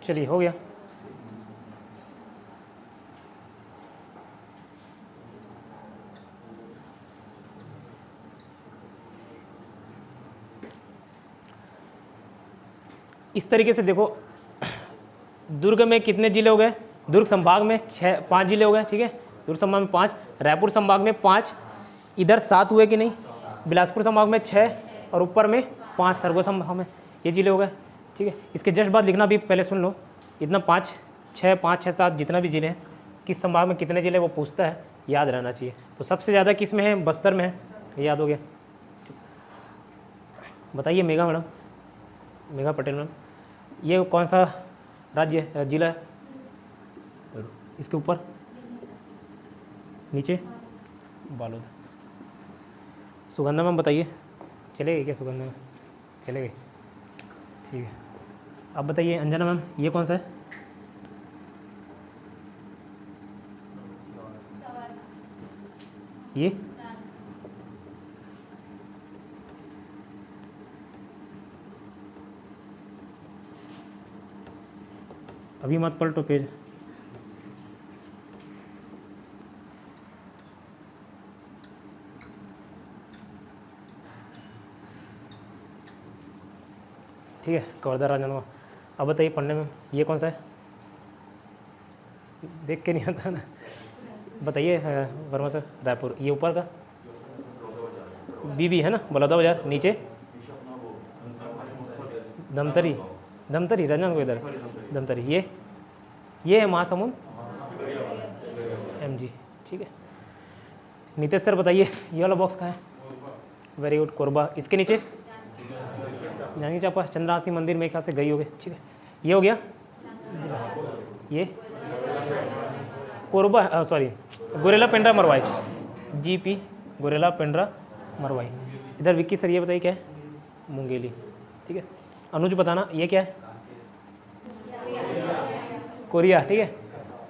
चलिए हो गया। इस तरीके से देखो, दुर्ग में कितने जिले हो गए? दुर्ग संभाग में 5 जिले हो गए, ठीक है। दुर्ग संभाग में 5, रायपुर संभाग में 5, इधर 7 हुए कि नहीं? बिलासपुर संभाग में 6 और ऊपर में 5 सरगुजा संभाग में, ये जिले हो गए, ठीक है। इसके जस्ट बाद लिखना भी पहले सुन लो, इतना 5 6 5 6 7 जितना भी जिले हैं, किस संभाग में कितने जिले वो पूछता है, याद रहना चाहिए। तो सबसे ज़्यादा किस में है? बस्तर में है, याद हो गया। बताइए मेघा मैडम, मेघा पटेल मैम, ये कौन सा राज्य है, जिला है? इसके ऊपर नीचे बालोद। सुगंधा मैम बताइए, चलेगी क्या सुगंधा मैम? चलेगी, ठीक है। अब बताइए अंजना मैम, ये कौन सा है? ये अभी मत पलटो पेज। ठीक है, कवर्धा राजनांदगांव। अब बताइए पढ़ने में ये कौन सा है? देख के नहीं आता ना, बताइए वर्मा सर। रायपुर, ये ऊपर का बीबी है ना, बलौदा बाजार। नीचे धमतरी, धमतरी राजनांदगांव इधर धमतरी। ये है महासमुंद MG, ठीक है। नीतीश सर बताइए, ये वाला बॉक्स कहाँ है? Very good, Korba. इसके नीचे जांगी चांपा, चंद्रहासिनी मंदिर मेरे ख्याल से गई होगी, ठीक है। ये हो गया, ये कोरबा, सॉरी गुरेला पेंड्रा मरवाई, GP गुरेला पेंड्रा मरवाई। इधर विक्की सर ये बताइए क्या है? मुंगेली, ठीक है। अनुज बताना ये क्या है? कोरिया, ठीक है।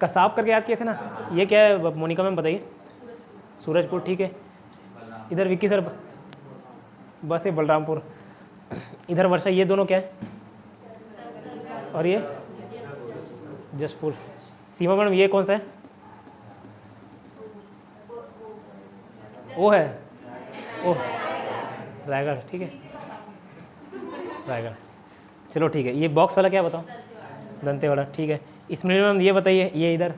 कसाब करके याद किए थे ना, ये क्या है मोनिका मैम बताइए? सूरजपुर, ठीक है। इधर विक्की सर बस ये बलरामपुर। इधर वर्षा, ये दोनों क्या है? और ये जसपुर। सीमा मैडम ये कौन सा है? वो है ओ रायगढ़, ठीक है, रायगढ़। चलो ठीक है। ये बॉक्स वाला क्या बताओ? दंतेवाड़ा, ठीक है। इसमें मैम ये बताइए, ये इधर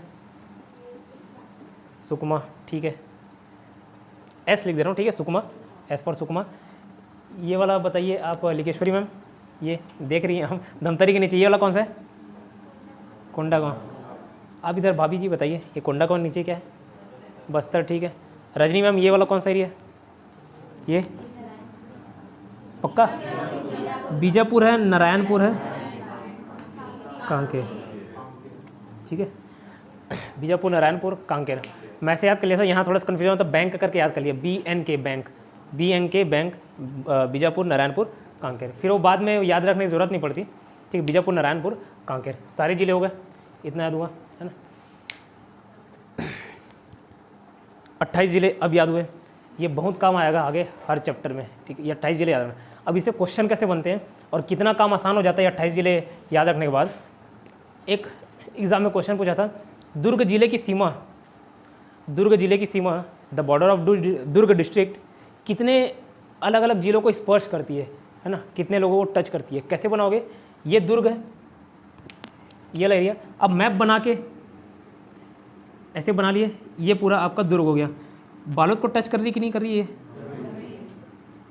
सुकमा, ठीक है। S लिख दे रहा हूँ, ठीक है, सुकमा, S फॉर सुकमा। ये वाला बताइए आप लिकेश्वरी मैम, ये देख रही हैं हम, धमतरी के नीचे ये वाला कौन सा है? कोंडागांव। आप इधर भाभी जी बताइए, ये कोंडागांव नीचे क्या है? बस्तर, ठीक है। रजनी मैम ये वाला कौन सा एरिया है? ये पक्का बीजापुर है, नारायणपुर है, कांकेर, ठीक है। बीजापुर, नारायणपुर, कांकेर। मैं से याद कर लिया था, यहाँ थोड़ा सा कन्फ्यूजन होता है, बैंक करके याद कर लिया, BNK bank, BNK bank, Bijapur, Narayanpur, Kanker. फिर वो बाद में याद रखने की जरूरत नहीं पड़ती, ठीक है। बीजापुर, नारायणपुर, कांकेर, सारे जिले हो गए, इतना याद हुआ है ना। 28 जिले अब याद हुए, ये बहुत काम आएगा आगे हर चैप्टर में, ठीक है। ये 28 जिले याद रखना। अब इससे क्वेश्चन कैसे बनते हैं और कितना काम आसान हो जाता है 28 जिले याद रखने के बाद। एक एग्जाम में क्वेश्चन पूछा था, दुर्ग जिले की सीमा, दुर्ग जिले की सीमा, the border of Durg district कितने अलग अलग जिलों को स्पर्श करती है ना, कितने लोगों को टच करती है, कैसे बनाओगे? ये दुर्ग है, ये वाला एरिया। अब मैप बना के ऐसे बना लिए, ये पूरा आपका दुर्ग हो गया। बालोद को टच कर रही कि नहीं कर रही है?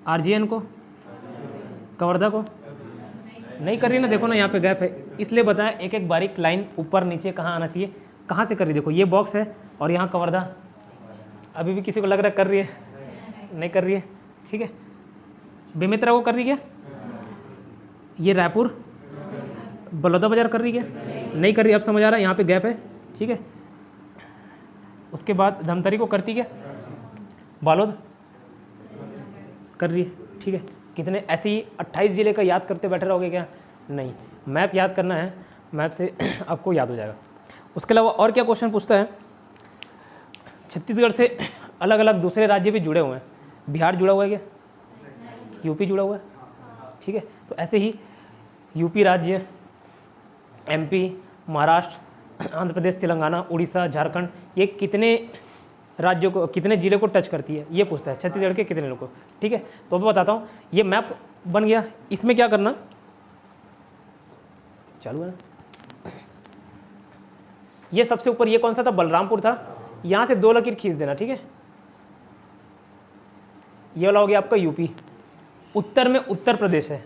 RGN को, कवर्धा को नहीं कर रही ना, देखो ना यहाँ पे गैप है, इसलिए बताया एक एक बारीक लाइन ऊपर नीचे कहाँ आना चाहिए, कहाँ से कर रही। देखो ये बॉक्स है और यहाँ कवर्धा, अभी भी किसी को लग रहा है कर रही है, नहीं कर रही है, ठीक है। बेमेतरा को कर रही क्या? ये रायपुर, बलौदा बाजार कर रही क्या? नहीं कर रही। अब समझ आ रहा है यहाँ पे गैप है, ठीक है। उसके बाद धमतरी को करती क्या? बालोद कर रही है, ठीक है। कितने ऐसे ही 28 जिले का याद करते बैठे रहोगे क्या? नहीं, मैप याद करना है, मैप से आपको याद हो जाएगा। उसके अलावा और क्या क्वेश्चन पूछता है? छत्तीसगढ़ से अलग अलग दूसरे राज्य भी जुड़े हुए हैं, बिहार जुड़ा हुआ है क्या? यूपी जुड़ा हुआ है, ठीक है। तो ऐसे ही यूपी राज्य, MP, महाराष्ट्र, आंध्र प्रदेश, तेलंगाना, उड़ीसा, झारखंड, ये कितने राज्यों को, कितने जिले को टच करती है, ये पूछता है। छत्तीसगढ़ के कितने लोगों को। ठीक है, तो मैं बताता हूँ, ये मैप बन गया। इसमें क्या करना, चालू है ना, ये सबसे ऊपर ये कौन सा था, बलरामपुर था। यहाँ से 2 लकीर खींच देना। ठीक है, ये वाला हो गया आपका यूपी। उत्तर में उत्तर प्रदेश है,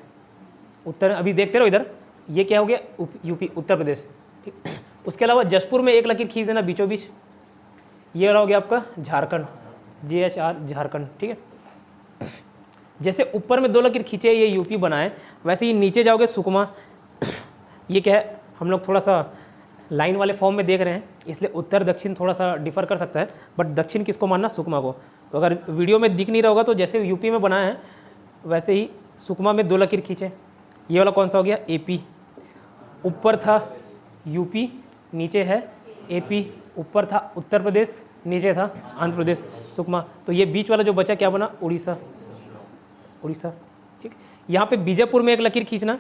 उत्तर अभी देखते रहो इधर, ये क्या हो गया, यूपी, उत्तर प्रदेश। ठीक, उसके अलावा जशपुर में 1 लकीर खींच देना बीचों बीच, ये वाला हो गया आपका झारखंड, JHR, झारखंड। ठीक है, जैसे ऊपर में 2 लकीर खींचे ये यूपी बनाए, वैसे ही नीचे जाओगे सुकमा, ये क्या है, हम लोग थोड़ा सा लाइन वाले फॉर्म में देख रहे हैं, इसलिए उत्तर दक्षिण थोड़ा सा डिफर कर सकता है, बट दक्षिण किसको मानना, सुकमा को। तो अगर वीडियो में दिख नहीं रहा होगा तो जैसे यूपी में बनाया है वैसे ही सुकमा में 2 लकीर खींचे। ये वाला कौन सा हो गया, AP। ऊपर था यूपी, नीचे है AP। ऊपर था उत्तर प्रदेश, नीचे था आंध्र प्रदेश, सुकमा। तो ये बीच वाला जो बचा क्या बना, उड़ीसा, उड़ीसा। ठीक, यहाँ पे बीजापुर में 1 लकीर खींचना,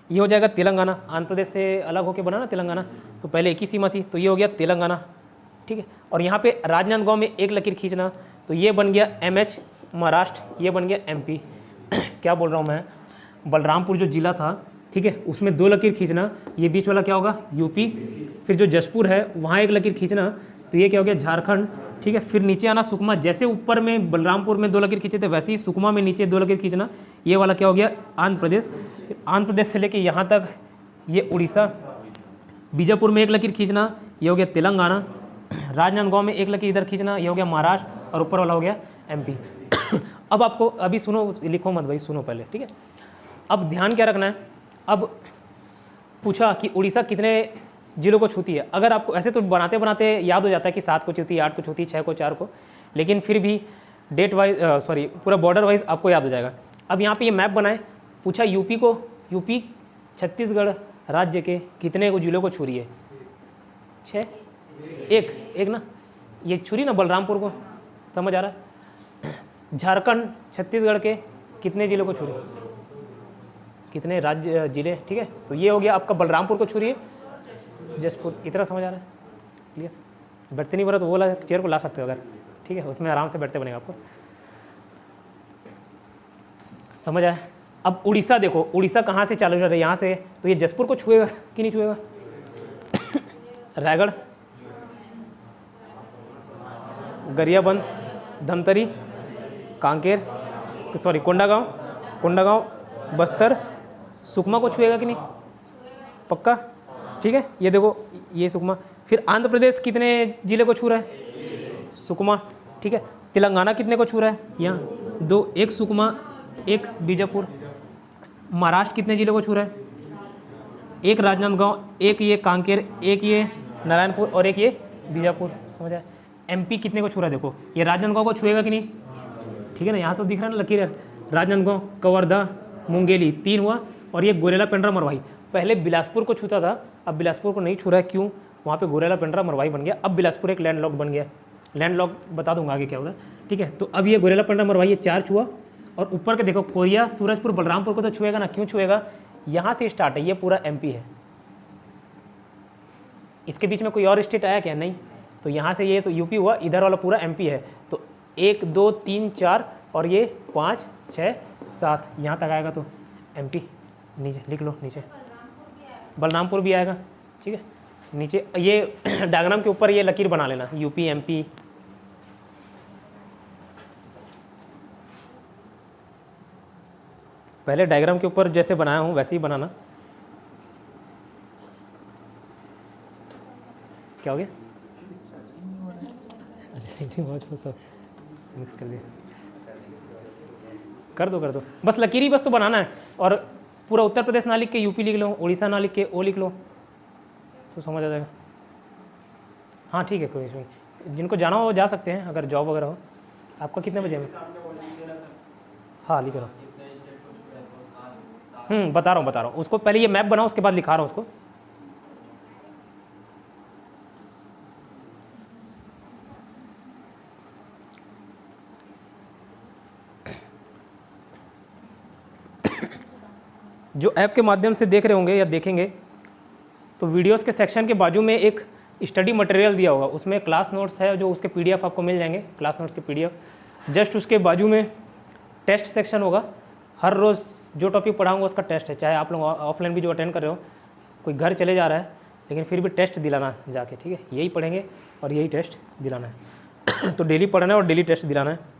ये हो जाएगा तेलंगाना। आंध्र प्रदेश से अलग होकर बना ना तेलंगाना, तो पहले एक ही सीमा थी, तो ये हो गया तेलंगाना। ठीक है, और यहाँ पे राजनांदगांव में 1 लकीर खींचना, तो ये बन गया MH, महाराष्ट्र, ये बन गया MP। क्या बोल रहा हूँ मैं, बलरामपुर जो जिला था, ठीक है, उसमें 2 लकीर खींचना, ये बीच वाला क्या होगा, यूपी। फिर जो जशपुर है वहाँ 1 लकीर खींचना, तो ये क्या हो गया, झारखंड। ठीक है, फिर नीचे आना सुकमा, जैसे ऊपर में बलरामपुर में 2 लकीर खींचे थे वैसे ही सुकमा में नीचे 2 लकीर खींचना, ये वाला क्या हो गया, आंध्र प्रदेश। आंध्र प्रदेश से लेके यहाँ तक ये उड़ीसा। बीजापुर में 1 लकीर खींचना, ये हो गया तेलंगाना। राजनांदगांव में 1 लकीर इधर खींचना, ये हो गया महाराष्ट्र, और ऊपर वाला हो गया MP। अब आपको अभी सुनो, लिखो मत भाई, सुनो पहले। ठीक है, अब ध्यान क्या रखना है, अब पूछा कि उड़ीसा कितने जिलों को छूती है। अगर आपको ऐसे तो बनाते बनाते याद हो जाता है कि 7 को छूती है, 8 को छूती है, 6 को, 4 को, लेकिन फिर भी डेट वाइज पूरा बॉर्डर वाइज आपको याद हो जाएगा। अब यहाँ पे ये मैप बनाए, पूछा यूपी छत्तीसगढ़ राज्य के कितने को जिलों को छू रही है, 6, एक ना, ये छुरी ना बलरामपुर को, समझ आ रहा है। झारखंड छत्तीसगढ़ के कितने जिलों को छू रही है, कितने राज्य जिले। ठीक है, तो ये हो गया आपका बलरामपुर को छू रही है, जशपुर। इतना समझ आ रहा है, क्लियर। बैठते नहीं बना तो वो वाला चेयर को ला सकते हो अगर, ठीक है, उसमें आराम से बैठते बनेगा आपको, समझ आया। अब उड़ीसा देखो, उड़ीसा कहाँ से चालू हो रहा है, यहाँ से, तो ये जशपुर को छुएगा कि नहीं छुएगा, रायगढ़, गरियाबंद, धमतरी, कांकेर, सॉरी कोंडागांव, बस्तर, सुकमा को छुएगा कि नहीं, पक्का। ठीक है, ये देखो, ये सुकमा। फिर आंध्र प्रदेश कितने जिले को छू रहा है, सुकमा। ठीक है, तेलंगाना कितने को छू रहा है, यहाँ 2, 1 सुकमा, 1 बीजापुर। महाराष्ट्र कितने जिले को छू रहा है, 1 राजनांदगांव, 1 ये कांकेर, 1 ये नारायणपुर, और 1 ये बीजापुर, समझ आया। MP कितने को छू रहा है, देखो ये राजनांदगांव को छुएगा कि नहीं, ठीक है ना, यहाँ तो दिख रहा है ना लकीर, राजनांदगांव, कवर्धा, मुंगेली 3 हुआ, और ये गोरेला पेंड्रा मरवाही। पहले बिलासपुर को छूता था, अब बिलासपुर को नहीं छू रहा है, क्यों, वहाँ पे गोरेला पेंड्रा मरवाही बन गया। अब बिलासपुर एक लैंड लॉक बन गया, लैंड लॉक बता दूंगा आगे क्या होगा। ठीक है, तो अब ये गोरेला पेंड्रा मरवाही, ये 4 छुआ, और ऊपर के देखो कोरिया, सूरजपुर, बलरामपुर को तो छुएगा ना, क्यों छुएगा, यहाँ से स्टार्ट है, ये पूरा MP है। इसके बीच में कोई और स्टेट आया क्या, नहीं, तो यहाँ से ये तो यूपी हुआ, इधर वाला पूरा MP है। तो 1 2 3 4 और ये 5 6 7 यहाँ तक आएगा तो MP। नीचे लिख लो, नीचे बलरामपुर भी आएगा। ठीक है, नीचे ये डायग्राम के ऊपर ये लकीर बना लेना, यूपी MP। पहले डायग्राम के ऊपर जैसे बनाया हूँ वैसे ही बनाना। क्या हो गया, सब मिक्स कर दिया, कर दो बस, लकीरी बस तो बनाना है। और पूरा उत्तर प्रदेश ना लिख के यूपी लिख लो, उड़ीसा ना लिख के ओ लिख लो, तो समझ आ जाएगा। हाँ ठीक है, कोई इशू नहीं, जिनको जाना हो वो जा सकते हैं, अगर जॉब वगैरह हो। आपका कितने बजे में, हाँ लिख रहा हूँ, बता रहा हूँ उसको, पहले ये मैप बनाओ, उसके बाद लिखा रहा हूँ उसको। जो ऐप के माध्यम से देख रहे होंगे या देखेंगे, तो वीडियोस के सेक्शन के बाजू में एक स्टडी मटेरियल दिया होगा, उसमें क्लास नोट्स है जो उसके PDF आपको मिल जाएंगे, क्लास नोट्स के PDF। जस्ट उसके बाजू में टेस्ट सेक्शन होगा, हर रोज़ जो टॉपिक पढ़ाऊँगा उसका टेस्ट है, चाहे आप लोग ऑफलाइन भी जो अटेंड कर रहे हो, कोई घर चले जा रहा है लेकिन फिर भी टेस्ट दिलाना जाके, ठीक है, यही पढ़ेंगे और यही टेस्ट दिलाना है। तो डेली पढ़ना है और डेली टेस्ट दिलाना है।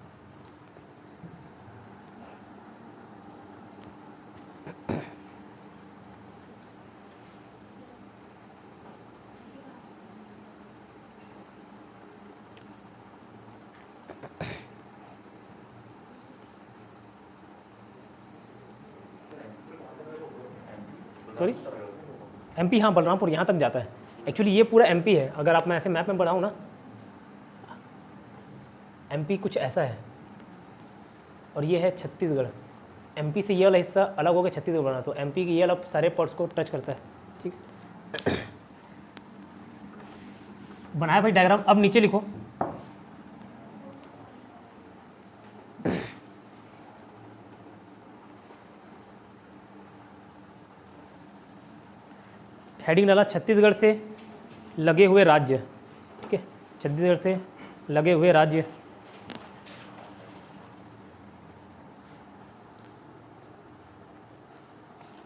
सॉरी, MP, हाँ बलरामपुर यहाँ तक जाता है। एक्चुअली ये पूरा MP है, अगर आप मैं ऐसे मैप में बढ़ाऊँ ना, MP कुछ ऐसा है और ये है छत्तीसगढ़। MP से ये वाला हिस्सा अलग हो गया, छत्तीसगढ़ बना, तो MP की ये वाला सारे पार्ट्स को टच करता है, ठीक। बनाया भाई डायग्राम, अब नीचे लिखो। हेडिंग डाला छत्तीसगढ़ से लगे हुए राज्य, ठीक है, छत्तीसगढ़ से लगे हुए राज्य।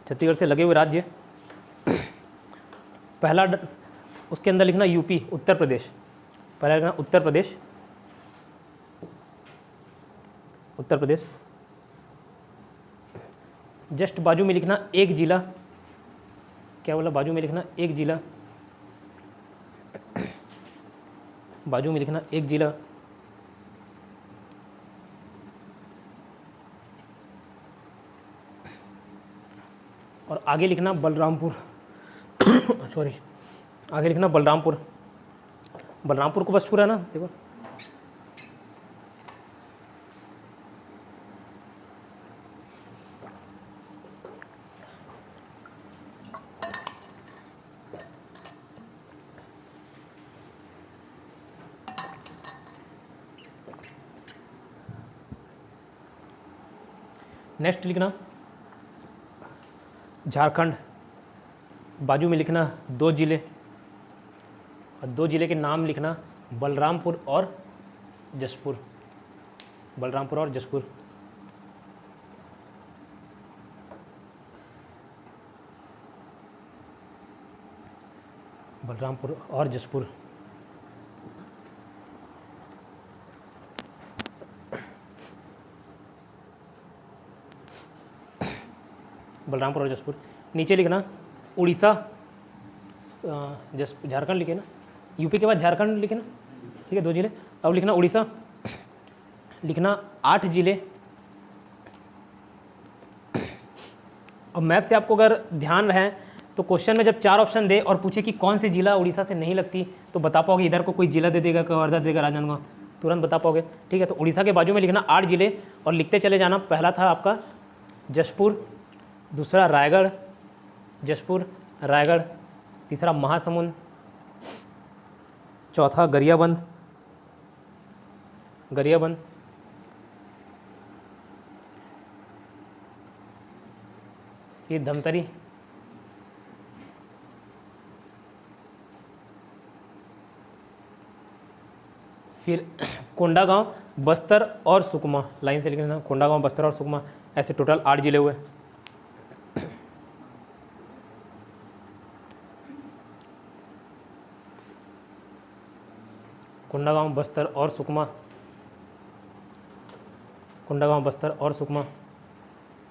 छत्तीसगढ़ से लगे हुए राज्य। पहला उसके अंदर लिखना UP, उत्तर प्रदेश। पहला लिखना उत्तर प्रदेश, उत्तर प्रदेश। जस्ट बाजू में लिखना एक जिला, क्या बोला, बाजू में लिखना एक जिला, बाजू में लिखना एक जिला। और आगे लिखना बलरामपुर, सॉरी, आगे लिखना बलरामपुर। बलरामपुर को बस छू रहा है ना, देखो। नेक्स्ट लिखना झारखंड, बाजू में लिखना 2 जिले, और 2 जिले के नाम लिखना बलरामपुर और जसपुर, बलरामपुर और जसपुर। बलरामपुर और जसपुर। बलरामपुर और जसपुर। नीचे लिखना उड़ीसा, झारखंड लिखे ना, UP के बाद झारखंड लिखे ना, ठीक है, 2 जिले। अब लिखना उड़ीसा, लिखना 8 जिले। अब मैप से आपको अगर ध्यान रहे तो क्वेश्चन में जब 4 ऑप्शन दे और पूछे कि कौन सी जिला उड़ीसा से नहीं लगती, तो बता पाओगे, इधर को कोई जिला दे देगा, कवर्धा देगा, राजनांदगांव, तुरंत बता पाओगे, ठीक है। तो उड़ीसा के बाजू में लिखना 8 जिले और लिखते चले जाना। पहला था आपका जसपुर, दूसरा रायगढ़, जसपुर रायगढ़, तीसरा महासमुंद, चौथा गरियाबंद, गरियाबंद, फिर धमतरी, फिर कोंडागांव, बस्तर और सुकमा। लाइन से लिखना कोंडागांव, बस्तर और सुकमा, ऐसे टोटल 8 जिले हुए। कोंडागांव, बस्तर और सुकमा, कोंडागांव, बस्तर और सुकमा,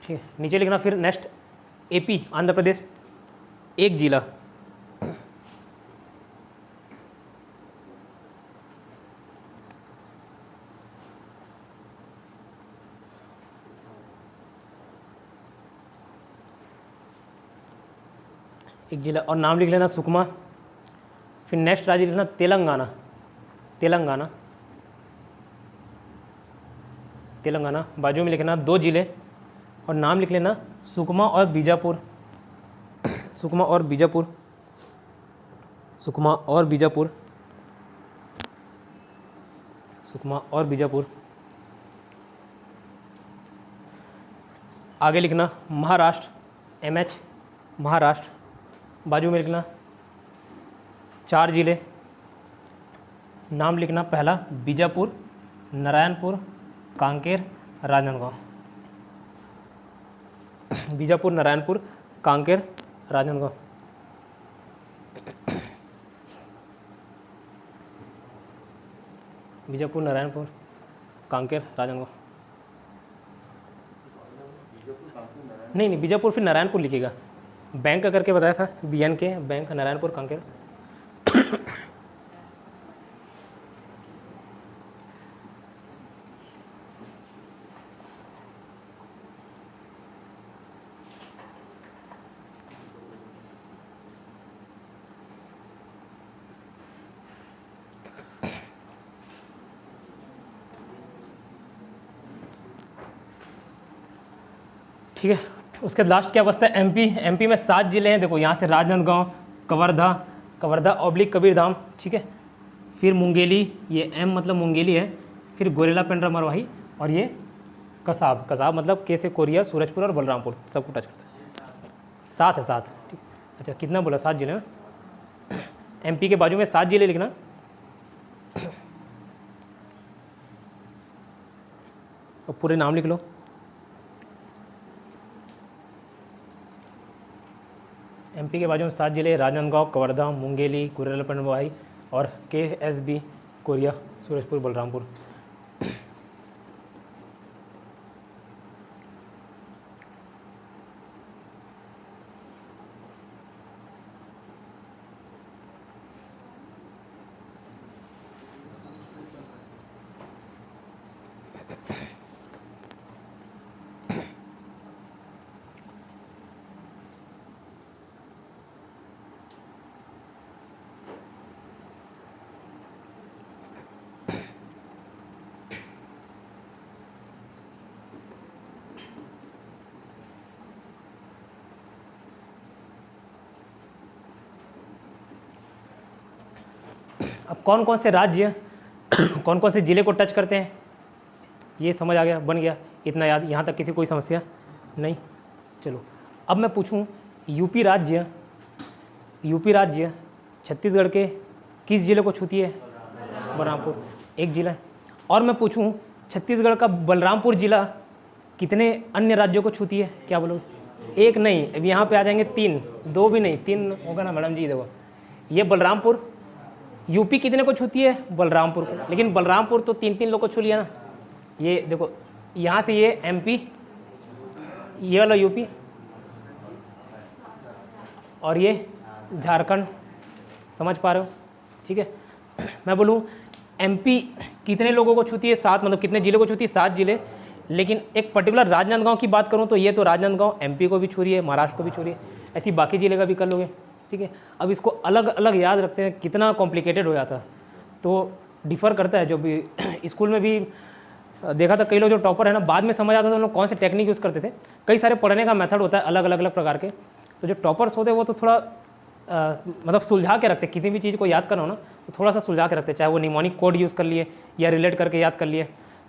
ठीक है। नीचे लिखना फिर नेक्स्ट AP, आंध्र प्रदेश, 1 जिला, एक जिला, और नाम लिख लेना सुकमा। फिर नेक्स्ट राज्य लिखना तेलंगाना, तेलंगाना, तेलंगाना। बाजू में लिखना 2 जिले और नाम लिख लेना सुकमा और बीजापुर, सुकमा और बीजापुर, सुकमा और बीजापुर, सुकमा और बीजापुर। आगे लिखना महाराष्ट्र, MH, महाराष्ट्र। बाजू में लिखना 4 जिले, नाम लिखना। पहला बीजापुर, नारायणपुर, कांकेर, राजनांदगांव। बीजापुर, नारायणपुर, कांकेर, राजनांदगांव। बीजापुर, नारायणपुर, कांकेर, राजनांदगांव। नहीं, बीजापुर फिर नारायणपुर लिखिएगा। बैंक का करके बताया था, BN के बैंक, नारायणपुर, कांकेर। ठीक है, उसके लास्ट क्या बचता है? MP में 7 जिले हैं। देखो यहाँ से राजनांदगांव, कवर्धा ऑब्लिक कबीरधाम, ठीक है, फिर मुंगेली, ये M मतलब मुंगेली है, फिर गोरेला पेंड्रा मरवाही, और ये कसाब मतलब K से कोरिया, सूरजपुर और बलरामपुर, सबको टच करता है। 7 है, 7। ठीक, अच्छा कितना बोला? 7 जिले में। MP के बाजू में 7 जिले लिखना। और पूरे नाम लिख लो। MP के बाजू में 7 जिले, राजनांदगांव, कवर्धा, मुंगेली, गोरेला पेंड्रा मरवाही और KSB कोरिया, सूरजपुर, बलरामपुर। अब कौन कौन से राज्य कौन कौन से ज़िले को टच करते हैं, ये समझ आ गया, बन गया इतना याद। यहाँ तक किसी कोई समस्या नहीं। चलो अब मैं पूछूं, यूपी राज्य छत्तीसगढ़ के किस ज़िले को छूती है? बलरामपुर, एक ज़िला। और मैं पूछूं, छत्तीसगढ़ का बलरामपुर ज़िला कितने अन्य राज्यों को छूती है? क्या बोलो? एक नहीं, अब यहाँ पे आ जाएंगे 3, 2 भी नहीं, 3 होगा ना मैडम जी। देखो ये बलरामपुर, यूपी कितने को छूती है? बलरामपुर को, लेकिन बलरामपुर तो 3 लोग को छू लिया ना। ये देखो यहाँ से ये MP, ये वाला यूपी और ये झारखंड, समझ पा रहे हो? ठीक है, मैं बोलूँ MP कितने लोगों को छूती है? 7, मतलब कितने ज़िले को छूती है? 7 ज़िले। लेकिन एक पर्टिकुलर राजनांदगांव की बात करूँ तो ये तो राजनांदगांव MP को भी छू रही है, महाराष्ट्र को भी छू रही है, ऐसी बाकी ज़िले का भी कर लोगे। ठीक है, अब इसको अलग अलग याद रखते हैं, कितना कॉम्प्लिकेटेड हो जाता, तो डिफ़र करता है। जो भी स्कूल में भी देखा था, कई लोग जो टॉपर है ना, बाद में समझ आता था उन लोग कौन से टेक्निक यूज़ करते थे। कई सारे पढ़ने का मेथड होता है अलग अलग प्रकार के, तो जो टॉपर्स होते हैं वो तो थोड़ा मतलब सुलझा के रखते, किसी भी चीज़ को याद करना हो ना तो थोड़ा सा सुलझा के रखते, चाहे वो निमोनिक कोड यूज़ कर लिए या रिलेट करके याद कर लिए,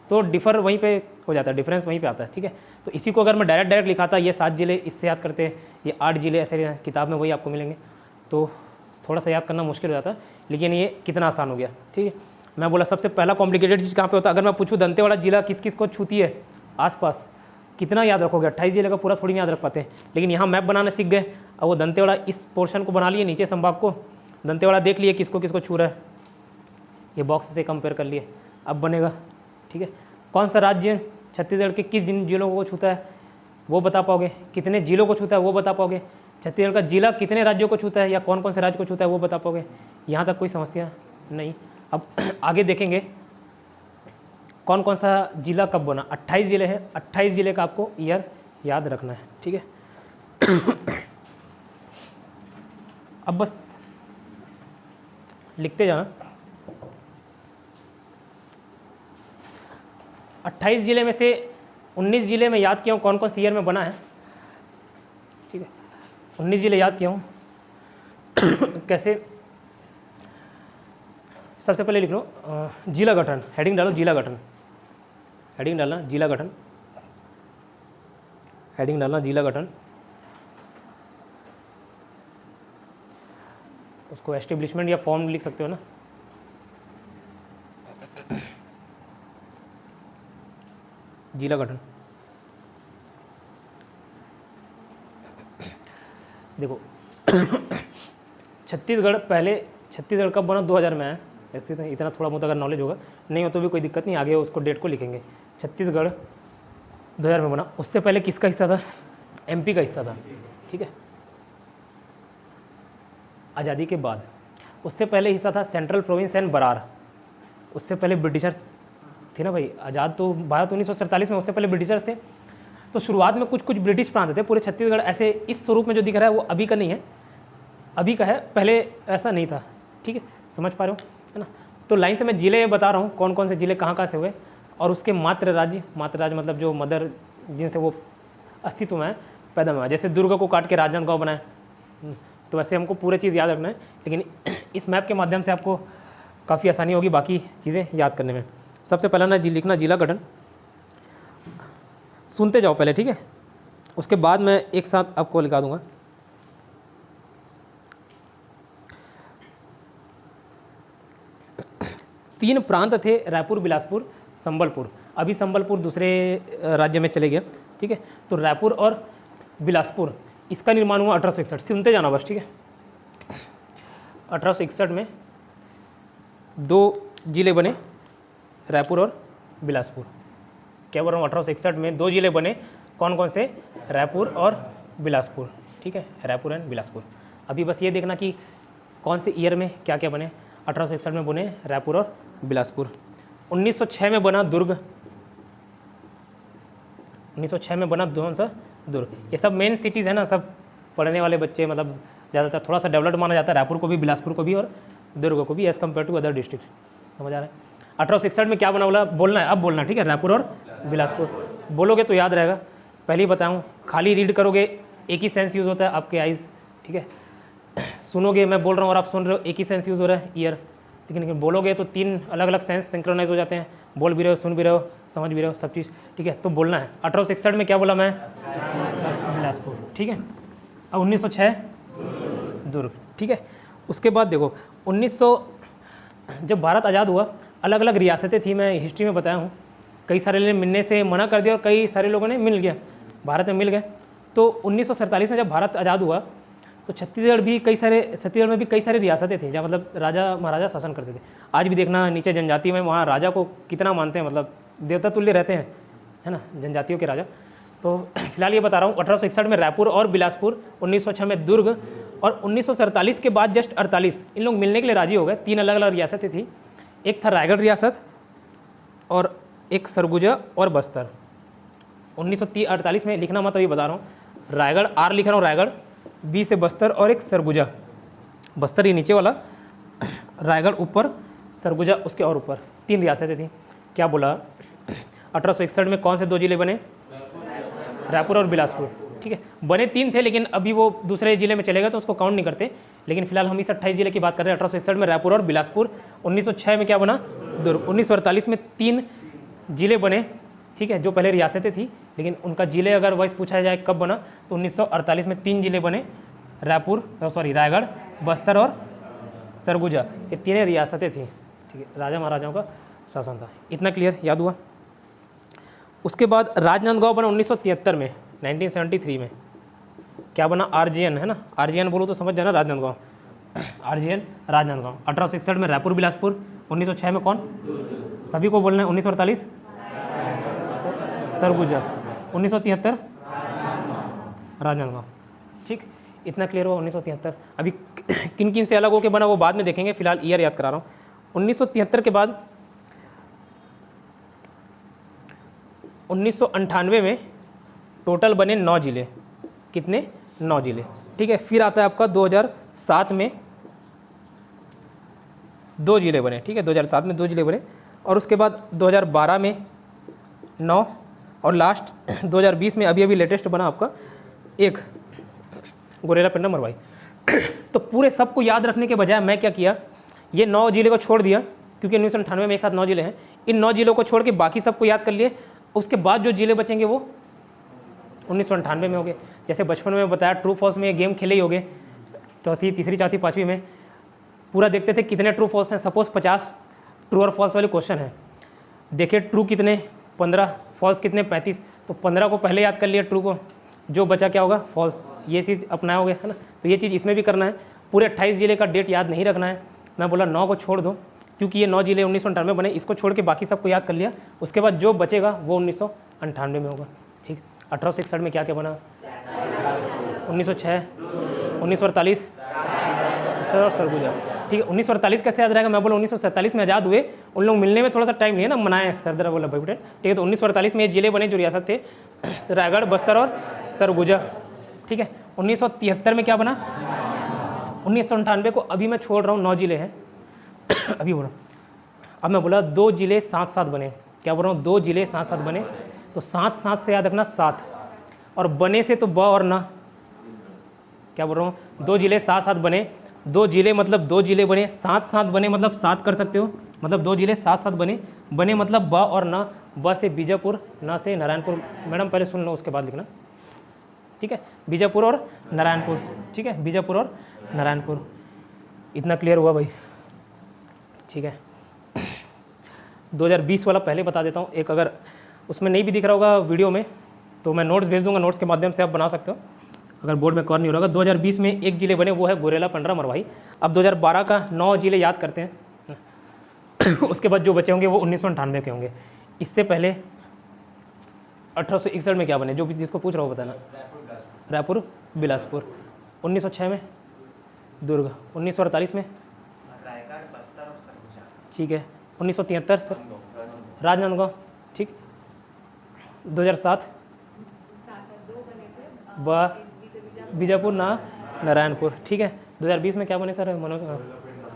तो डिफ़र वहीं पे हो जाता है, डिफरेंस वहीं पे आता है। ठीक है, तो इसी को अगर मैं डायरेक्ट लिखाता, ये 7 ज़िले इससे याद करते हैं, ये 8 ज़िले ऐसे किताब में वही आपको मिलेंगे, तो थोड़ा सा याद करना मुश्किल हो जाता है, लेकिन ये कितना आसान हो गया। ठीक है, मैं बोला सबसे पहला कॉम्प्लिकेटेड चीज़ कहाँ पे होता है? अगर मैं पूछूँ दंतेवाड़ा जिला किस किस को छूती है आसपास, कितना याद रखोगे? 28 जिले का पूरा थोड़ी नहीं याद रख पाते, लेकिन यहाँ मैप बनाना सीख गए। अब वो दंतेवाड़ा इस पोर्शन को बना लिए, नीचे संभाग को दंतेवाड़ा देख लिए किसको किसको छू रहा है, ये बॉक्स से कंपेयर कर लिए, अब बनेगा। ठीक है, कौन सा राज्य छत्तीसगढ़ के किस जिलों को छूता है वो बता पाओगे, कितने जिलों को छूता है वो बता पाओगे, छत्तीसगढ़ का जिला कितने राज्यों को छूता है या कौन कौन से राज्य को छूता है वो बता पाओगे। यहाँ तक कोई समस्या नहीं। अब आगे देखेंगे कौन कौन सा जिला कब बना। 28 जिले हैं, 28 जिले का आपको ईयर याद रखना है। ठीक है, अब बस लिखते जाना। 28 जिले में से 19 जिले में याद किया हूँ कौन कौन से ईयर में बना है। ठीक है, 19 जिले याद किया हूँ। कैसे? सबसे पहले लिख लो जिला गठन, हेडिंग डालो जिला गठन, हेडिंग डालना जिला गठन, हेडिंग डालना जिला गठन। उसको एस्टेब्लिशमेंट या फॉर्म लिख सकते हो ना। जिला गठन, देखो छत्तीसगढ़ कब बना, 2000 में है। ऐसे तो इतना थोड़ा बहुत अगर नॉलेज होगा, नहीं हो तो भी कोई दिक्कत नहीं, आगे उसको डेट को लिखेंगे। छत्तीसगढ़ 2000 में बना। उससे पहले किसका हिस्सा था, एमपी का हिस्सा था, ठीक है, आज़ादी के बाद। उससे पहले हिस्सा था सेंट्रल प्रोविंस एंड बरार। उससे पहले ब्रिटिशर्स थे ना भाई, आज़ाद तो भारत 1947 में, उससे पहले ब्रिटिशर्स थे। तो शुरुआत में कुछ ब्रिटिश प्रांत थे। पूरे छत्तीसगढ़ ऐसे इस स्वरूप में जो दिख रहा है वो अभी का नहीं है, अभी का है, पहले ऐसा नहीं था, ठीक है, समझ पा रहे हो, है ना। तो लाइन से मैं जिले बता रहा हूँ, कौन कौन से जिले कहाँ से हुए, और उसके मातृ राज्य मतलब जो मदर जिनसे वो अस्तित्व में पैदा हुआ। जैसे दुर्ग को काट के राजनांदगांव बनाए, तो वैसे हमको पूरे चीज़ याद रखना है, लेकिन इस मैप के माध्यम से आपको काफ़ी आसानी होगी बाकी चीज़ें याद करने में। सबसे पहला ना लिखना जिला गठन, सुनते जाओ पहले, ठीक है, उसके बाद मैं एक साथ आपको लिखा दूंगा। तीन प्रांत थे, रायपुर, बिलासपुर, संबलपुर। अभी संबलपुर दूसरे राज्य में चले गए, ठीक है। तो रायपुर और बिलासपुर, इसका निर्माण हुआ 1861। सुनते जाना बस, ठीक है। 1861 में 2 जिले बने, रायपुर और बिलासपुर। क्या बोल रहा हूँ, 1861 में 2 जिले बने, कौन कौन से, रायपुर और बिलासपुर, ठीक है, रायपुर एंड बिलासपुर। अभी बस ये देखना कि कौन से ईयर में क्या क्या बने। 1861 में बने रायपुर और बिलासपुर। 1906 में बना दुर्ग, 1906 में बना दुर्ग। ये सब मेन सिटीज़ है ना, सब पढ़ने वाले बच्चे मतलब ज़्यादातर थोड़ा सा डेवलप्ड माना जाता है, रायपुर को भी, बिलासपुर को भी और दुर्ग को भी, as compare to other district. समझ आ रहा है। 1861 में क्या बना, बोलना है, अब बोलना, ठीक है, रायपुर और बिलासपुर। बोलोगे तो याद रहेगा, पहले ही बताऊँ, खाली रीड करोगे एक ही सेंस यूज़ होता है, आपके आइज़, ठीक है। सुनोगे, मैं बोल रहा हूँ और आप सुन रहे हो, एक ही सेंस यूज़ हो रहा है, ईयर, लेकिन बोलोगे तो 3 अलग अलग सेंस सिंक्रोनाइज हो जाते हैं, बोल भी रहे हो, सुन भी रहे हो, समझ भी रहे हो, सब चीज़, ठीक है। तो बोलना है 1861 में क्या बोला मैं, बिलासपुर, ठीक है। अब 1906 दुर्ग, ठीक है। उसके बाद देखो 1900 जब भारत आज़ाद हुआ, अलग अलग रियासतें थी, मैं हिस्ट्री में बताया हूँ। कई सारे ने मिलने से मना कर दिया और कई सारे लोगों ने मिल गया, भारत में मिल गए। तो 1947 में जब भारत आज़ाद हुआ तो छत्तीसगढ़ में भी कई सारी रियासतें थी जहाँ मतलब राजा महाराजा शासन करते थे। आज भी देखना नीचे जनजाति में, वहाँ राजा को कितना मानते हैं, मतलब देवता तुल्य रहते हैं, है ना, जनजातियों के राजा। तो फिलहाल ये बता रहा हूँ, 1861 में रायपुर और बिलासपुर, 1906 में दुर्ग, और 1947 के बाद जस्ट 48 इन लोग मिलने के लिए राजी हो गए। 3 अलग अलग रियासतें थी, एक था रायगढ़ रियासत और एक सरगुजा और बस्तर। 1948 में लिखना मत, अभी बता रहा हूँ, रायगढ़, आर लिख रहा हूँ, रायगढ़, बी से बस्तर और एक सरगुजा। बस्तर ये नीचे वाला, रायगढ़ ऊपर, सरगुजा उसके और ऊपर, 3 रियासतें थी। क्या बोला, 1861 में कौन से 2 जिले बने, रायपुर और बिलासपुर, ठीक है। बने 3 थे, लेकिन अभी वो दूसरे जिले में चले गए तो उसको काउंट नहीं करते। लेकिन फिलहाल हम इस 28 जिले की बात कर रहे हैं। 1861 में रायपुर और बिलासपुर। 1906 में क्या बना, दुर्ग। 1948 में 3 जिले बने, ठीक है, जो पहले रियासतें थी, लेकिन उनका जिले अगर वाइज पूछा जाए कब बना, तो 1948 में 3 जिले बने, रायगढ़, बस्तर और सरगुजा। ये 3 रियासतें थी, ठीक है, राजा महाराजाओं का शासन था। इतना क्लियर याद हुआ। उसके बाद राजनांदगांव बना 1973 में, 1973 में क्या बना, आरजीएन, है ना, आरजीएन बोलो तो समझ जाना, राजनांदगांव, आरजीएन राजनांदगांव। 1861 में रायपुर बिलासपुर, 1906 में कौन, सभी को बोलना है, 1948 सरगुजा, 1973 राजनांदगांव, ठीक। इतना क्लियर हुआ 1973। अभी किन किन से अलग होकर बना वो बाद में देखेंगे, फिलहाल ईयर याद करा रहा हूँ। 1973 के बाद 1998 में टोटल बने 9 जिले। कितने, 9 जिले, ठीक है। फिर आता है आपका 2007 में 2 जिले बने, ठीक है, 2007 में 2 जिले बने, और उसके बाद 2012 में 9, और लास्ट 2020 में अभी लेटेस्ट बना आपका 1, गोरेला पेंड्रा मरवाई। तो पूरे सबको याद रखने के बजाय मैं क्या किया, ये 9 जिले को छोड़ दिया, क्योंकि 1998 में एक साथ 9 जिले हैं। इन 9 जिलों को छोड़ के बाकी सबको याद कर लिए। उसके बाद जो जिले बचेंगे वो 1998 में हो गए। जैसे बचपन में बताया, ट्रू फॉल्स में ये गेम खेले ही हो गए, चौथी, तीसरी, चौथी, 5वीं में। पूरा देखते थे कितने ट्रू फॉल्स हैं। सपोज 50 ट्रू और फॉल्स वाले क्वेश्चन है, देखिए ट्रू कितने 15, फॉल्स कितने 35, तो 15 को पहले याद कर लिया ट्रू को, जो बचा क्या होगा फॉल्स, ये चीज़ अपनाओगे है ना। तो ये चीज़ इसमें भी करना है। पूरे 28 जिले का डेट याद नहीं रखना है, मैं बोला 9 को छोड़ दो, क्योंकि ये 9 जिले 1998 बने, इसको छोड़ के बाकी सबको याद कर लिया। उसके बाद जो बचेगा वो 1998 में होगा। ठीक, 1861 में क्या क्या बना, 1906, 1948 और सरगुजा। ठीक है, 1948 कैसे याद रहेगा, मैं बोला 1947 में आज़ाद हुए, उन लोग मिलने में थोड़ा सा टाइम नहीं है ना, मनाए सरदार वल्लभ भाई पटेल। ठीक है, तो 1948 में ये जिले बने जो रियासत थे, रायगढ़, बस्तर और सरगुजा। ठीक है, 1973 में क्या बना, 1998 को अभी मैं छोड़ रहा हूँ, 9 जिले हैं अभी बोला। अब मैं बोला 2 जिले साथ साथ बने, क्या बोल रहा हूँ, 2 जिले साथ साथ बने, तो साथ साथ से याद रखना 7, और बने से तो ब और ना, क्या बोल रहा हूँ, 2 जिले साथ साथ बने, 2 जिले मतलब 2 जिले बने, साथ साथ बने मतलब 7 कर सकते हो, मतलब 2 जिले साथ साथ बने, बने मतलब ब और ना, ब से बीजापुर, ना से नारायणपुर। मैडम पहले सुन लो उसके बाद लिखना, ठीक है, बीजापुर और नारायणपुर। ठीक है, बीजापुर और नारायणपुर, इतना क्लियर हुआ भाई। ठीक है, 2020 वाला पहले बता देता हूँ, एक अगर उसमें नहीं भी दिख रहा होगा वीडियो में तो मैं नोट्स भेज दूंगा, नोट्स के माध्यम से आप बना सकते हो अगर बोर्ड में कवर नहीं हो रहा होगा। 2020 में एक जिले बने, वो है गोरेला, पंडरा, मरवाही। अब 2012 का 9 जिले याद करते हैं उसके बाद जो बचे होंगे वो 1998 के होंगे। इससे पहले 1861 में क्या बने, जो भी जिसको पूछ रहा हो बताना, रायपुर, बिलासपुर। 1906 में दुर्ग, 1948 में रायगढ़, बस्तर और सरगुजा। ठीक है, 1973 सर राजनांदगांव। ठीक, 2007 बीजापुर ना नारायणपुर। ठीक है, 2020 में क्या बने सर, मनोज,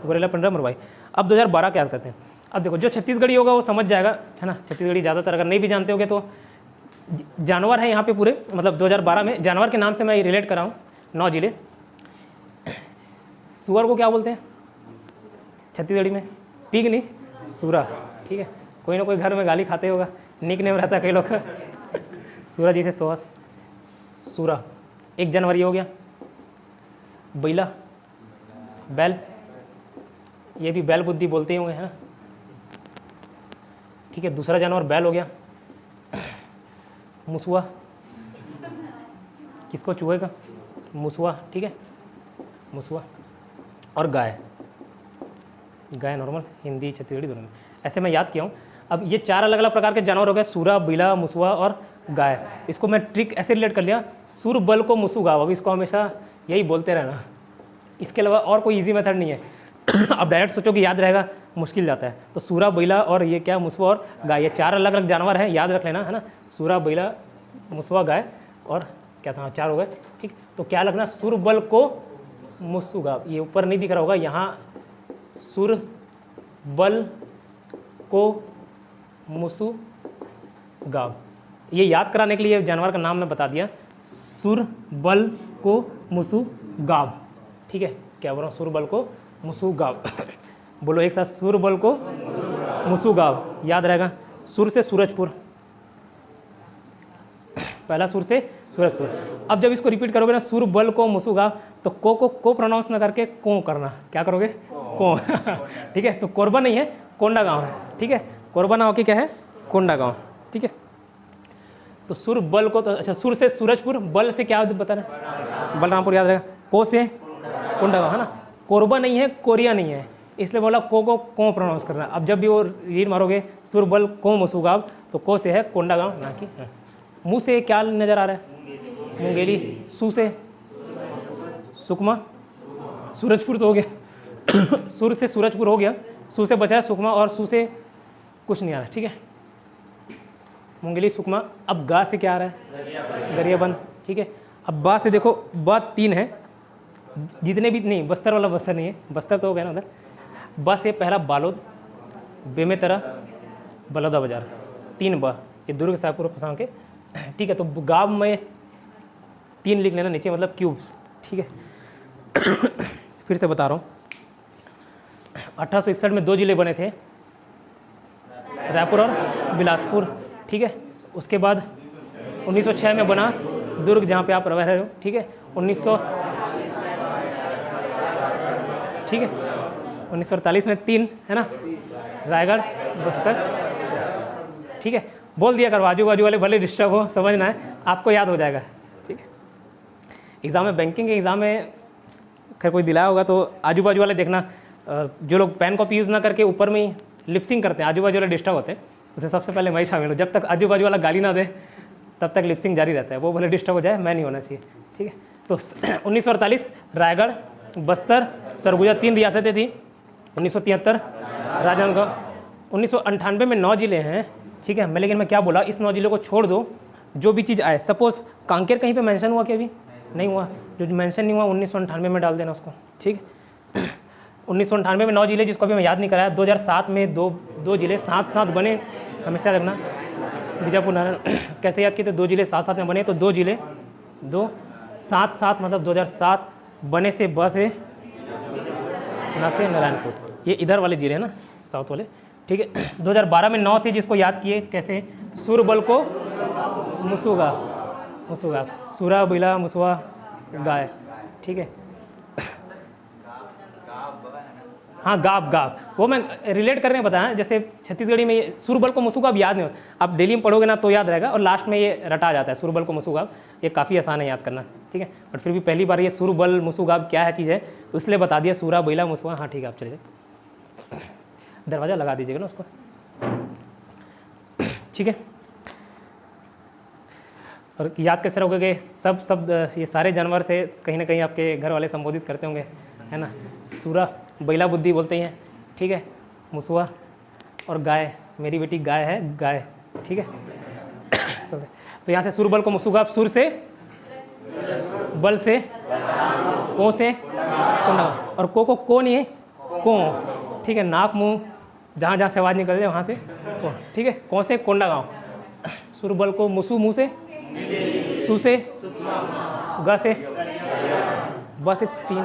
गोरेला, पंडरा, मरवाई। अब 2012 क्या याद करते हैं। अब देखो जो छत्तीसगढ़ी होगा वो समझ जाएगा, है ना, छत्तीसगढ़ी ज़्यादातर अगर नहीं भी जानते होगे तो जानवर है यहाँ पे पूरे, मतलब 2012 में जानवर के नाम से मैं रिलेट कर रहा हूँ 9 जिले। सुअर को क्या बोलते हैं छत्तीसगढ़ी में, पिग नहीं, सूरा। ठीक है, कोई ना कोई घर में गाली खाते होगा, निक नेम रहता है कई लोग का सूरा जी से सोहस, सूरा। एक जानवर ये हो गया, बैला, बैल, ये भी बैल बुद्धि बोलते ही होंगे, हैं। ठीक है, दूसरा जानवर बैल हो गया। मुसवा, किसको चूहेगा, मुसवा। ठीक है, मुसवा। और गाय, गाय नॉर्मल हिंदी छत्तीसगढ़ी दोनों में, ऐसे मैं याद किया हूँ। अब ये 4 अलग अलग प्रकार के जानवर हो गए, सूरा, बिला, मुसवा और गाय। इसको मैं ट्रिक ऐसे रिलेट कर लिया, सुर बल को मुसु गाव। अब इसको हमेशा यही बोलते रहना, इसके अलावा और कोई इजी मेथड नहीं है अब डायरेक्ट सोचो कि याद रहेगा, मुश्किल जाता है। तो सूरा, बिला और ये क्या, मुसवा और गाय, ये 4 अलग अलग जानवर हैं, याद रख लेना, है ना। सूरा, बिला, मुसवा, गाय और क्या था, 4 हो गए। ठीक, तो क्या लगना, सुर बल को मुसु गाव। ये ऊपर नहीं दिख रहा होगा, यहाँ सुर बल को मुसु गाव। ये याद कराने के लिए जानवर का नाम मैं बता दिया, सुर बल को मुसु गाव। ठीक है, क्या बोल रहा हूँ, सुर बल को मुसु गाव बोलो एक साथ, सुर बल को मुसु गाव, याद रहेगा। सुर से सूरजपुर, पहला सुर से सूरजपुर। अब जब इसको रिपीट करोगे ना, सुर बल को मुसु गाव, तो को प्रोनाउंस ना करके को करना, क्या करोगे, को ठीक है, तो कोरबा नहीं है, कोंडा गांव है। ठीक है, कोरबा ना होके क्या है, कोंडा गांव। ठीक है, तो सुर बल को, तो अच्छा, सुर से सूरजपुर, बल से क्या बताना, बलरामपुर याद रहेगा, को से कोंडा गांव, है ना। कोरबा नहीं है, कोरिया नहीं है, इसलिए बोला को प्रोनाउंस करना। अब जब भी वो रीड मारोगे, सुर बल को मुसु गाव, तो को से है कोंडा गांव, ना कि मुँह से क्या नजर आ रहा है, मुंगेली। सु से सुकमा, सूरजपुर तो हो गया सुर से सूरजपुर हो गया, सु से बचा है सुकमा, और सु से कुछ नहीं आ रहा। ठीक है, मुंगेली, सुकमा। अब गा से क्या आ रहा है, गरियाबंद। ठीक है, अब बा से देखो, बा 3 है, जितने भी नहीं, बस्तर वाला बस्तर नहीं है, बस्तर तो हो गया ना उधर। बा से पहला बालोद, बेमेतरा, बलौदा बाजार, 3 बा, ये दुर्ग, साहपुर, फसां के। ठीक है, तो गाँव में 3 लिख लेना नीचे, मतलब क्यूब्स। ठीक है फिर से बता रहा हूँ, 1861 में 2 जिले बने थे, रायपुर और बिलासपुर। ठीक है, उसके बाद 1906 में बना दुर्ग, जहाँ पे आप रह रहे हो। ठीक है, 1900, ठीक है, 1948 में 3 है ना, रायगढ़, बस्तर, ठीक है। बोल दिया करो, आजू बाजू वाले भले डिस्टर्ब हो, समझना है, आपको याद हो जाएगा, ठीक है। एग्ज़ाम में, बैंकिंग के एग्ज़ाम में खैर कोई दिलाया होगा तो आजू बाजू वाले देखना, जो लोग पेन कॉपी यूज़ ना करके ऊपर में ही लिपसिंग करते हैं, आजू बाजू वाले डिस्टर्ब होते हैं, उसे सबसे पहले मैं ही शामिल हूँ। जब तक आजू बाजू वाला गाली ना दे तब तक लिपसिंग जारी रहता है, वो भले डिस्टर्ब हो जाए, मैं नहीं होना चाहिए, ठीक है। तो 1948 रायगढ़, बस्तर, सरगुजा 3 रियासतें थी। 1973 राजनांदगांव। 1998 में 9 जिले हैं, ठीक है। लेकिन मैं क्या बोला, इस 9 जिलों को छोड़ दो, जो भी चीज़ आए, सपोज कांकेर कहीं पे मेंशन हुआ क्या? अभी नहीं हुआ, जो मेंशन नहीं हुआ 1998 में डाल देना उसको, ठीक है। 1998 में 9 जिले, जिसको अभी मैं याद नहीं कराया। 2007 में दो जिले साथ बने, हमेशा रखना। बीजापुर नारायण कैसे याद किए थे? 2 जिले साथ में बने, तो 2 जिले 2 साथ मतलब 2007 बने से ब से ना से नारायणपुर, ये इधर वाले जिले हैं ना, साउथ वाले, ठीक है। 2012 में 9 थे, जिसको याद किए कैसे? सूरबल को मुसुगा, सूरा, बिला, मुसुआ, गाय, ठीक है। हाँ, गाब, वो मैं रिलेट करने बताया। जैसे छत्तीसगढ़ी में ये सूरबल को मुसुगाब याद नहीं हो, आप डेली में पढ़ोगे ना तो याद रहेगा, और लास्ट में ये रटा जाता है सूरबल को मुसुगाब। ये काफ़ी आसान है याद करना, ठीक है। बट फिर भी पहली बार ये सूरबल मुसुगाब क्या है चीज़ है, तो इसलिए बता दिया, सूरा, बैला, मुसुआ। हाँ ठीक है, आप चले जाए, दरवाज़ा लगा दीजिएगा ना उसको, ठीक है। और याद कैसे रखोगे? सब शब्द, ये सारे जानवर से कहीं ना कहीं आपके घर वाले संबोधित करते होंगे, है ना। सूरा, बैला बुद्धि बोलते हैं, ठीक है। मुसुआ और गाय, मेरी बेटी गाय है, गाय, ठीक है। तो यहाँ से सूरबल को मुसुगाब, सुर से, बल से, ओ से, कोंडा, और को नहीं है, को, ठीक है। नाक मुंह जहाँ जहाँ से आवाज़ निकल जाए वहाँ से को, ठीक है। कौन से? कोंडा गाँव। सूरबल को मुसु, मुँह से, सु से, ग से, ब से 3,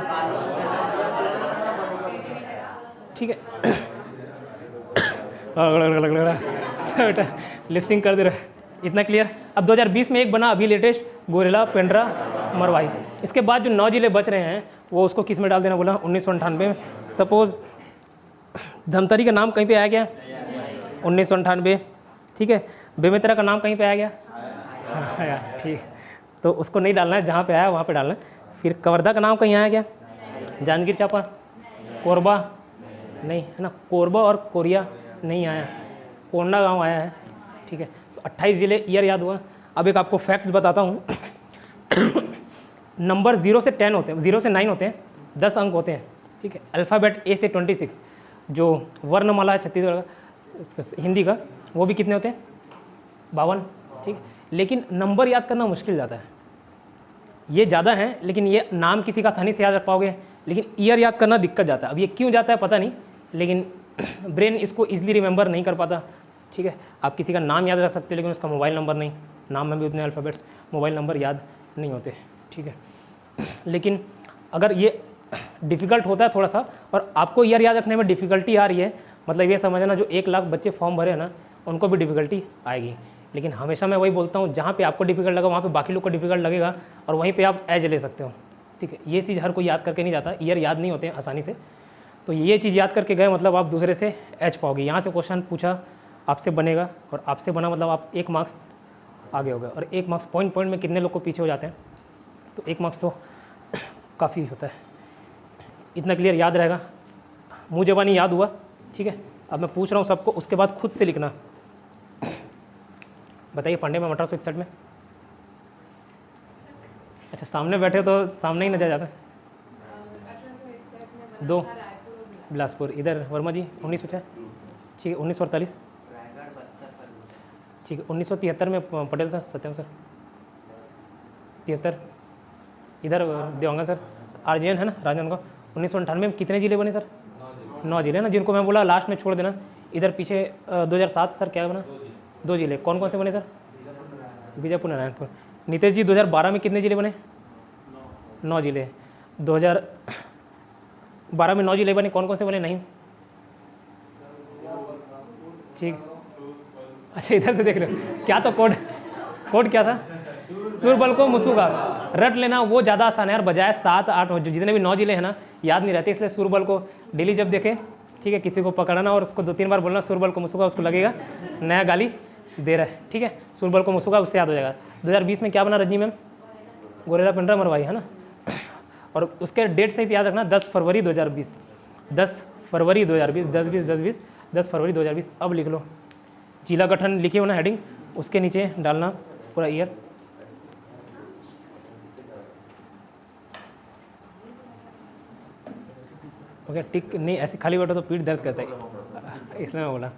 ठीक है। लिपसिंग कर दे रहे, इतना क्लियर। अब 2020 में एक बना अभी लेटेस्ट, गोरेला, पेंड्रा, मरवाई। इसके बाद जो 9 जिले बच रहे हैं वो उसको किस में डाल देना बोला? 1998 में। सपोज धमतरी का नाम कहीं पे आया क्या? 1998, ठीक है। बेमेतरा का नाम कहीं पे आया गया? हाँ यार, ठीक, तो उसको नहीं डालना है, जहाँ पे आया वहाँ पे डालना है। फिर कवर्धा का नाम कहीं आया क्या? जांजगीर चांपा, कोरबा नहीं, है ना। कोरबा और कोरिया नहीं आया, कोंडा गांव आया है, ठीक है। तो 28 जिले, ईयर याद हुआ। अब एक आपको फैक्ट बताता हूँ। नंबर 0 से 10 होते हैं, 0 से 9 होते हैं, 10 अंक होते हैं, ठीक है। अल्फ़ाबेट A से 26, जो वर्णमाला है छत्तीसगढ़ का, हिंदी का, वो भी कितने होते हैं? 52, ठीक है। लेकिन नंबर याद करना मुश्किल जाता है, ये ज़्यादा हैं, लेकिन ये नाम किसी का आसानी से याद रख पाओगे, लेकिन ईयर याद करना दिक्कत जाता है। अब ये क्यों जाता है पता नहीं, लेकिन ब्रेन इसको ईजिली रिमेंबर नहीं कर पाता, ठीक है। आप किसी का नाम याद रख सकते हो, लेकिन उसका मोबाइल नंबर नहीं, नाम में भी उतने अल्फ़ाबेट्स, मोबाइल नंबर याद नहीं होते, ठीक है। लेकिन अगर ये डिफ़िकल्ट होता है थोड़ा सा, और आपको ईयर याद रखने में डिफ़िकल्टी आ रही है, मतलब ये समझना जो 1 लाख बच्चे फॉर्म भरे हैं ना, उनको भी डिफ़िकल्टी आएगी। लेकिन हमेशा मैं वही बोलता हूँ, जहाँ पे आपको डिफ़िकल्ट लगा वहाँ पे बाकी लोग को डिफ़िकल्ट लगेगा, और वहीं पे आप एज ले सकते हो, ठीक है। ये चीज़ हर कोई याद करके नहीं जाता, ईयर याद नहीं होते हैं आसानी से, तो ये चीज़ याद करके गए मतलब आप दूसरे से एज पाओगे। यहाँ से क्वेश्चन पूछा, आपसे बनेगा, और आपसे बना मतलब आप 1 मार्क्स आगे हो गए, और 1 मार्क्स पॉइंट में कितने लोग को पीछे हो जाते हैं, तो 1 मार्क्स तो काफ़ी होता है। इतना क्लियर याद रहेगा, मुँह ज़बानी याद हुआ, ठीक है। अब मैं पूछ रहा हूँ सबको, उसके बाद खुद से लिखना। बताइए, पांडे में 1861 में, अच्छा सामने बैठे तो सामने ही नजर जाता है। 2 बिलासपुर, इधर वर्मा जी 1906, ठीक है। 1948, रायगढ़, बस्तर, सरगुजा। ठीक है। 1973 में पटेल सर, सत्यम सर 73, इधर देवांगन सर, आरजीएन है ना, राजनांदगांव। 1998 में कितने जिले बने सर? 9 जिले ना, जिनको मैं बोला लास्ट में छोड़ देना। इधर पीछे 2007 सर क्या बना? 2 जिले, कौन कौन से बने सर? बीजापुर, नारायणपुर। नीतीश जी 2012 में कितने जिले बने? 9 जिले। 2012 में 9 जिले बने, कौन कौन से बने? नहीं, ठीक, अच्छा इधर से देख रहे हो क्या? तो कोड क्या था? सुरबल को मुसुगा रट लेना, वो ज़्यादा आसान है यार, बजाय 7 8 जितने भी 9 जिले हैं ना याद नहीं रहते, इसलिए सुरबल को डेली जब देखे ठीक है किसी को पकड़ना और उसको 2-3 बार बोलना सुरबल को मुसुगा, उसको लगेगा नया गाली दे रहा है। ठीक है, सुरबल को मुसुगा, उससे याद हो जाएगा। 2020 में क्या बना रजनी मैम? गोरेला पिंडरा मरवाई है ना। और उसके डेट सहित याद रखना 10 फरवरी 2020, 10 फरवरी 2020, 10 फरवरी 2020। अब लिख लो जिला गठन लिखे हो ना हेडिंग, उसके नीचे डालना पूरा ईयर। ओके टिक नहीं, ऐसे खाली बैठो तो पीठ दर्द करता है, इसलिए मैं बोला।